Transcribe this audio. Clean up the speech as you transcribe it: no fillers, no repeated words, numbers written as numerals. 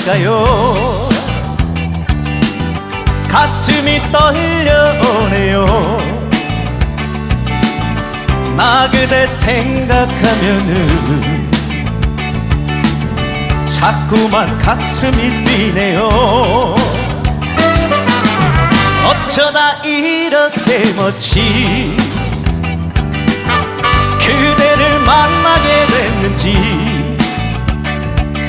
걸까요? 가슴이 떨려오네요. 나 그대 생각하면은 자꾸만 가슴이 뛰네요. 어쩌다 이렇게 멋진 그대를 만나게 됐는지